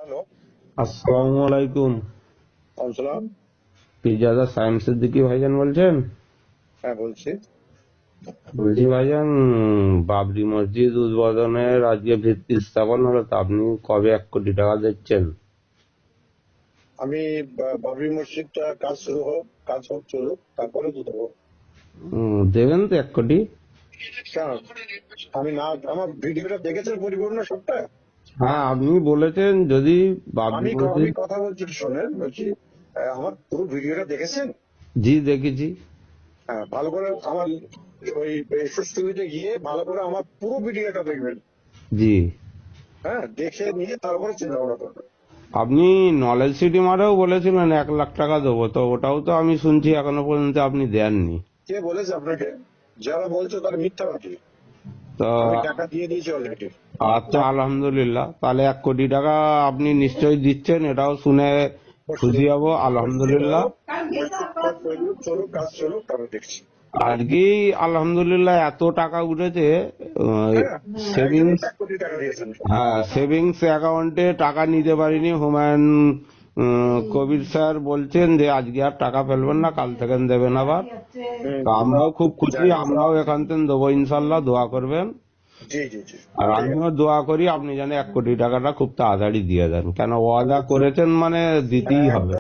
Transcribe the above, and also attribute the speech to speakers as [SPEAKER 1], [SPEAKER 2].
[SPEAKER 1] Hello.
[SPEAKER 2] আসসালামু আলাইকুম।
[SPEAKER 1] আসসালাম।
[SPEAKER 2] পিজাদা সায়েম সিদ্দিকী ভাইজান বলছেন?
[SPEAKER 1] হ্যাঁ, বলছি।
[SPEAKER 2] বলছি ভাইজান, বাবরি মসজিদ উদ্বোধনের আজকে ভিত্তি স্থাপন হলো, তা আপনি কবে 1 কোটি টাকা দিচ্ছেন?
[SPEAKER 1] আমি বাবরি মসজিদটা কাজ হোক চলুক, তারপরে তো দেবো।
[SPEAKER 2] দেবেন তো 1 কোটি?
[SPEAKER 1] কেন? আমি না, আমার ভিডিওটা দেখেছেন পরিপূর্ণ সবটা?
[SPEAKER 2] হ্যাঁ, আপনি বলেছেন যদি বাবরি
[SPEAKER 1] আমি
[SPEAKER 2] মসজিদ।
[SPEAKER 1] কথা বলছি, শোনেন, বলছি আমার পুরো ভিডিওটা দেখেছেন?
[SPEAKER 2] জি, দেখেছি।
[SPEAKER 1] হ্যাঁ, ভালো করে আমার ওই এসএসটিভিতে গিয়ে ভালো করে আমার পুরো ভিডিওটা দেখবেন।
[SPEAKER 2] জি।
[SPEAKER 1] হ্যাঁ, দেখে নিয়ে তারপরে চিন্তা ভাবনা করবেন।
[SPEAKER 2] আপনি নলেজ সিটি মারেও বলেছিলেন 1 লাখ টাকা দেবো, তো ওটাও তো আমি শুনছি এখনো পর্যন্ত আপনি দেননি।
[SPEAKER 1] কে বলেছে আপনাকে? যারা বলছে তারা মিথ্যাবাদী।
[SPEAKER 2] তো
[SPEAKER 1] আমি টাকা দিয়ে দিয়েছি অলরেডি।
[SPEAKER 2] আচ্ছা, আলহামদুলিল্লাহ, তাহলে 1 কোটি টাকা আপনি নিশ্চয়ই দিচ্ছেন, এটাও শুনে খুশি হব। আলহামদুলিল্লাহ।
[SPEAKER 1] চলুক, কাজ চলুক, তারপর দেখছি।
[SPEAKER 2] আর কি, আলহামদুলিল্লাহ এত টাকা উঠেছে
[SPEAKER 1] হ্যাঁ, একজনই
[SPEAKER 2] সেভিংস।
[SPEAKER 1] 1 কোটি টাকা দিয়েছেন।
[SPEAKER 2] হ্যাঁ, সেভিংস অ্যাকাউন্টে টাকা নিতে পারিনি। হুমায়ুন কবির স্যার বলছেন যে আজকে আর টাকা ফেলবেন না, কাল থেকে দেবেন আবার। তো আমরাও খুব খুশি,
[SPEAKER 1] জানি।
[SPEAKER 2] আমরাও এখান থেকে দেবো ইনশাল্লাহ, দোয়া করবেন।
[SPEAKER 1] জি জি জি।
[SPEAKER 2] আর আমিও দোয়া করি আপনি যেন 1 কোটি টাকাটা খুব তাড়াতাড়ি দিয়ে দেন, কেন ওয়াদা করেছেন মানে দিতেই হবে।